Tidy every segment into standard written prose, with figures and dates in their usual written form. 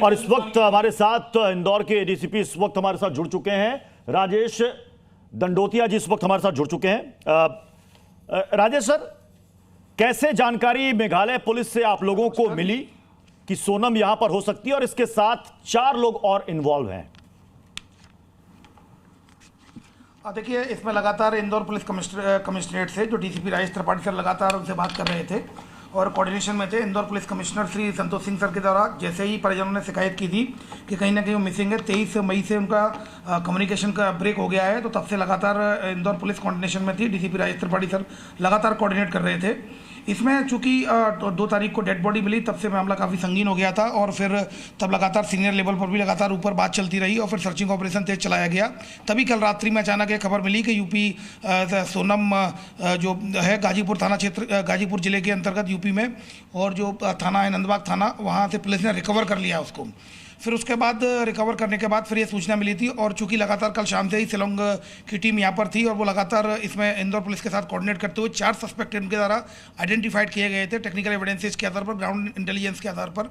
और इस वक्त हमारे साथ इंदौर के एडीसीपी इस वक्त हमारे साथ जुड़ चुके हैं। राजेश दंडोतिया जी इस वक्त हमारे साथ जुड़ चुके हैं। राजेश सर, कैसे जानकारी मेघालय पुलिस से आप लोगों को मिली कि सोनम यहां पर हो सकती है और इसके साथ 4 लोग और इन्वॉल्व हैं? देखिए, इसमें लगातार इंदौर पुलिस कमिश्नरेट से जो डीसीपी राजेश त्रिपाठी सर लगातार उनसे बात कर रहे थे और कोऑर्डिनेशन में थे। Indore police commissioner Shri Santosh Singh sir के द्वारा जैसे ही परिजनों ने शिकायत की थी कि कहीं ना कहीं वो मिसिंग है, 23 मई से उनका कम्युनिकेशन का ब्रेक हो गया है, तो तब से लगातार इंदौर पुलिस कोऑर्डिनेशन में थी। डीसीपी राजेश त्रिपाठी सर लगातार कोऑर्डिनेट कर रहे थे। इसमें चूंकि 2 तारीख को डेड बॉडी मिली, तब से मामला काफ़ी संगीन हो गया था और फिर तब लगातार सीनियर लेवल पर भी लगातार ऊपर बात चलती रही और फिर सर्चिंग ऑपरेशन तेज चलाया गया। तभी कल रात्रि में अचानक एक खबर मिली कि यूपी सोनम जो है गाजीपुर थाना क्षेत्र, गाजीपुर जिले के अंतर्गत यूपी में, और जो थाना है नंदबाग थाना, वहाँ से पुलिस ने रिकवर कर लिया उसको। फिर उसके बाद रिकवर करने के बाद फिर ये सूचना मिली थी और चूंकि लगातार कल शाम से ही शिलोंग की टीम यहाँ पर थी और वो लगातार इसमें इंदौर पुलिस के साथ कोऑर्डिनेट करते हुए 4 सस्पेक्ट इनके द्वारा आइडेंटिफाइड किए गए थे टेक्निकल एविडेंसेस के आधार पर, ग्राउंड इंटेलिजेंस के आधार पर,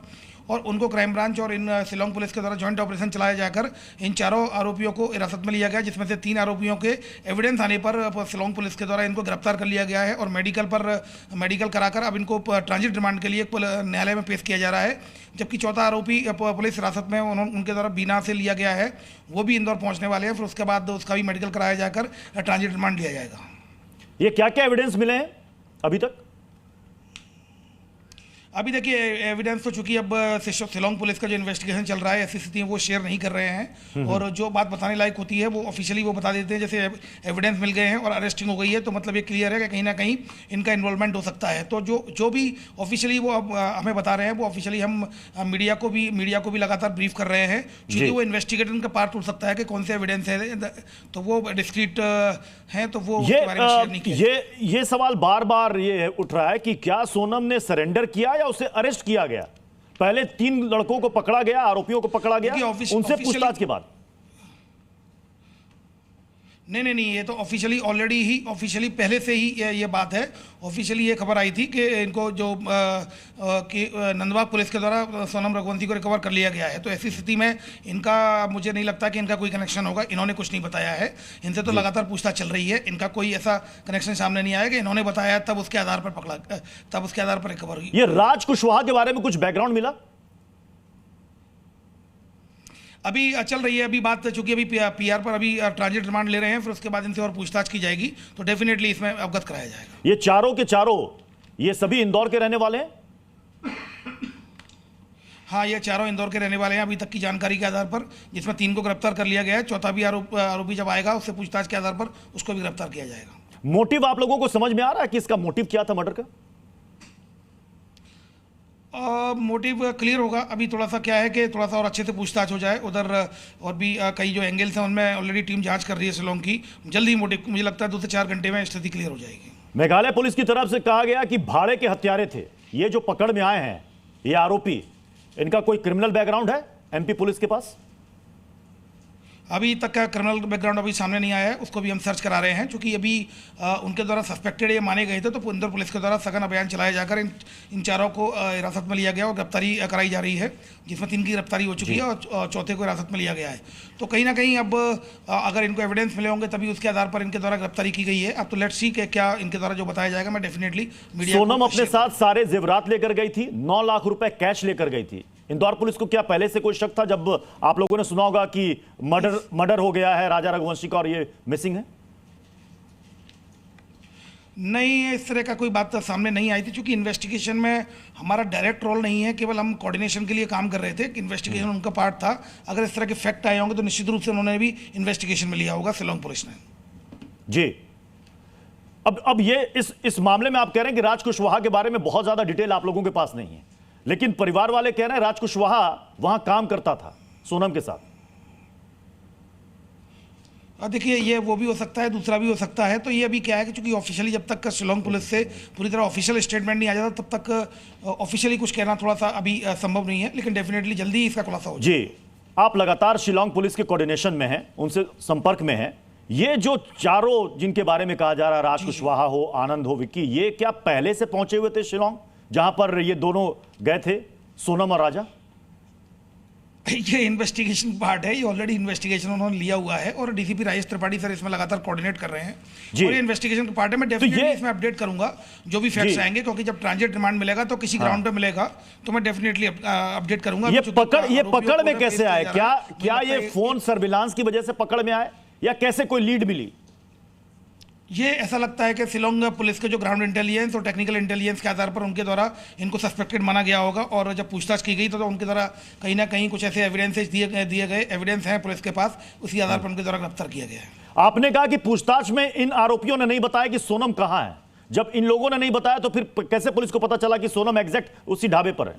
और उनको क्राइम ब्रांच और इन शिलोंग पुलिस के द्वारा जॉइंट ऑपरेशन चलाया जाकर इन 4 आरोपियों को हिरासत में लिया गया, जिसमें से 3 आरोपियों के एविडेंस आने पर शिलोंग पुलिस के द्वारा इनको गिरफ्तार कर लिया गया है और मेडिकल कराकर अब इनको ट्रांजिट रिमांड के लिए न्यायालय में पेश किया जा रहा है। जबकि 4था आरोपी पुलिस हिरासत में उनके द्वारा बीना से लिया गया है, वो भी इंदौर पहुंचने वाले हैं। फिर उसके बाद उसका भी मेडिकल कराया जाकर ट्रांजिट रिमांड लिया जाएगा। ये क्या क्या एविडेंस मिले हैं अभी तक? अभी देखिए, एविडेंस तो चूंकि अब शिलोंग पुलिस का जो इन्वेस्टिगेशन चल रहा है, ऐसी स्थिति में वो शेयर नहीं कर रहे हैं और जो बात बताने लायक होती है वो ऑफिशियली वो बता देते हैं। जैसे एविडेंस मिल गए हैं और अरेस्टिंग हो गई है, तो मतलब ये क्लियर है कि कहीं ना कहीं इनका इन्वॉल्वमेंट हो सकता है। तो जो भी ऑफिशियली वो अब हमें बता रहे हैं, वो ऑफिशियली हम मीडिया को भी लगातार ब्रीफ कर रहे हैं, क्योंकि वो इन्वेस्टिगेशन का पार्ट हो सकता है कि कौन से एविडेंस है, तो वो डिस्क्रीट हैं, तो वो उसके बारे में शेयर नहीं किया। ये सवाल बार बार ये उठ रहा है कि क्या सोनम ने सरेंडर किया या उसे अरेस्ट किया गया? पहले 3 लड़कों को पकड़ा गया, आरोपियों को पकड़ा गया, उनसे पूछताछ के बाद। नहीं, ये तो ऑफिशियली पहले से ही ये बात है। ऑफिशियली ये खबर आई थी कि इनको जो नंदबाग पुलिस के द्वारा सोनम रघुवंशी को रिकवर कर लिया गया है, तो ऐसी स्थिति में इनका, मुझे नहीं लगता कि इनका कोई कनेक्शन होगा। इन्होंने कुछ नहीं बताया है, इनसे तो लगातार पूछताछ चल रही है। इनका कोई ऐसा कनेक्शन सामने नहीं आया कि इन्होंने बताया तब उसके आधार पर पकड़ा, तब उसके आधार पर रिकवर हुई। ये राज कुशवाहा के बारे में कुछ बैकग्राउंड मिला? अभी चल रही है अभी बात, चूंकि अभी पीआर पर अभी ट्रांजिट रिमांड ले रहे हैं, फिर उसके बाद इनसे और पूछताछ की जाएगी, तो डेफिनेटली इसमें अवगत कराया जाएगा। ये चारों के चारों ये सभी इंदौर के रहने वाले हैं? हाँ, ये चारों इंदौर के रहने वाले हैं अभी तक की जानकारी के आधार पर, जिसमें 3 को गिरफ्तार कर लिया गया है। 4था भी आरोपी जब आएगा उससे पूछताछ के आधार पर उसको भी गिरफ्तार किया जाएगा। मोटिव आप लोगों को समझ में आ रहा है कि इसका मोटिव क्या था मर्डर का? मोटिव क्लियर होगा। अभी थोड़ा सा क्या है कि थोड़ा सा और अच्छे से पूछताछ हो जाए उधर, और भी कई जो एंगल्स हैं उनमें ऑलरेडी टीम जांच कर रही है शिलोंग की। जल्दी मोटिव, मुझे लगता है 2 से 4 घंटे में स्थिति क्लियर हो जाएगी। मेघालय पुलिस की तरफ से कहा गया कि भाड़े के हत्यारे थे ये जो पकड़ में आए हैं, ये आरोपी, इनका कोई क्रिमिनल बैकग्राउंड है एमपी पुलिस के पास? अभी तक का क्रिमिनल बैकग्राउंड अभी सामने नहीं आया है, उसको भी हम सर्च करा रहे हैं। क्योंकि अभी उनके द्वारा सस्पेक्टेड ये माने गए थे, तो इंदौर पुलिस के द्वारा सघन अभियान चलाया जाकर इन 4 को हिरासत में लिया गया और गिरफ्तारी कराई जा रही है, जिसमें 3 की गिरफ्तारी हो चुकी है और 4थे को हिरासत में लिया गया है। तो कहीं ना कहीं अब अगर इनको एविडेंस मिले होंगे तभी उसके आधार पर इनके द्वारा गिरफ्तारी की गई है। अब तो लेट्स सी कि क्या इनके द्वारा जो बताया जाएगा, मैं डेफिनेटली मीडिया। सोनम अपने साथ सारे जेवरात लेकर गई थी, 9 लाख रुपए कैश लेकर गई थी। इंदौर पुलिस को क्या पहले से कोई शक था जब आप लोगों ने सुना होगा कि मर्डर हो गया है राजा रघुवंशी का और ये मिसिंग है? नहीं, इस तरह का कोई बात सामने नहीं आई थी, क्योंकि इन्वेस्टिगेशन में हमारा डायरेक्ट रोल नहीं है, केवल हम कोऑर्डिनेशन के लिए काम कर रहे थे। कि इन्वेस्टिगेशन उनका पार्ट था। अगर इस तरह के फैक्ट आए होंगे तो निश्चित रूप से उन्होंने भी इन्वेस्टिगेशन में लिया होगा शिलोंग पुलिस ने। जी, अब ये इस मामले में आप कह रहे हैं कि राज कुशवाहा के बारे में बहुत ज्यादा डिटेल आप लोगों के पास नहीं है, लेकिन परिवार वाले कह रहे हैं राज कुशवाहा वहां काम करता था सोनम के साथ। देखिए, ये वो भी हो सकता है, दूसरा भी हो सकता है। तो ये अभी क्या है कि चूंकि ऑफिशियली जब तक शिलोंग पुलिस से पूरी तरह ऑफिशियल स्टेटमेंट नहीं आ जाता तब तक ऑफिशियली कुछ कहना थोड़ा सा अभी संभव नहीं है, लेकिन डेफिनेटली जल्दी ही इसका खुलासा हो जाए। जी, आप लगातार शिलोंग पुलिस के कोऑर्डिनेशन में हैं, उनसे संपर्क में हैं। ये जो चारों जिनके बारे में कहा जा रहा है, राज कुशवाहा हो, आनंद हो, विक्की, ये क्या पहले से पहुंचे हुए थे शिलोंग जहां पर ये दोनों गए थे, सोनम और राजा? ये इन्वेस्टिगेशन पार्ट है, ये ऑलरेडी इन्वेस्टिगेशन उन्होंने लिया हुआ है और डीसीपी राजेश त्रिपाठी सर इसमें लगातार कोऑर्डिनेट कर रहे हैं जी। और ये इन्वेस्टिगेशन का पार्ट है। मैं डेफिनेटली इसमें अपडेट करूंगा जो भी फैक्ट्स जी। आएंगे, क्योंकि जब ट्रांजिट रिमांड मिलेगा तो किसी ग्राउंड पे मिलेगा, तो मैं डेफिनेटली अपडेट करूंगा। ये चूंकि पकड़ में पूरा कैसे केस आए? किया जा रहा है, क्या मुझे ये लगता है फोन सर्विलांस की वजह से पकड़ में आए या कैसे कोई लीड मिली? ये ऐसा लगता है कि शिलोंग पुलिस के जो ग्राउंड इंटेलिजेंस और टेक्निकल इंटेलिजेंस के आधार पर उनके द्वारा इनको सस्पेक्टेड माना गया होगा और जब पूछताछ की गई तो उनके द्वारा कहीं ना कहीं कुछ ऐसे एविडेंसेस दिए गए, एविडेंस हैं पुलिस के पास, उसी आधार पर उनके द्वारा गिरफ्तार किया गया है। आपने कहा कि पूछताछ में इन आरोपियों ने नहीं बताया कि सोनम कहां है। जब इन लोगों ने नहीं बताया तो फिर कैसे पुलिस को पता चला कि सोनम एग्जैक्ट उसी ढाबे पर है?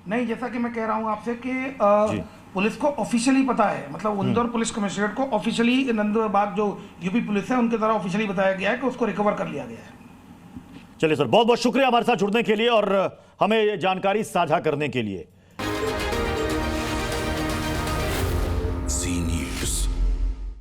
नहीं, जैसा कि मैं कह रहा हूं आपसे कि पुलिस को ऑफिशियली पता है, मतलब इंदौर पुलिस कमिश्नरेट को ऑफिशियली नंदबाग जो यूपी पुलिस है उनके द्वारा ऑफिशियली बताया गया है कि उसको रिकवर कर लिया गया है। चलिए सर, बहुत बहुत शुक्रिया हमारे साथ जुड़ने के लिए और हमें ये जानकारी साझा करने के लिए।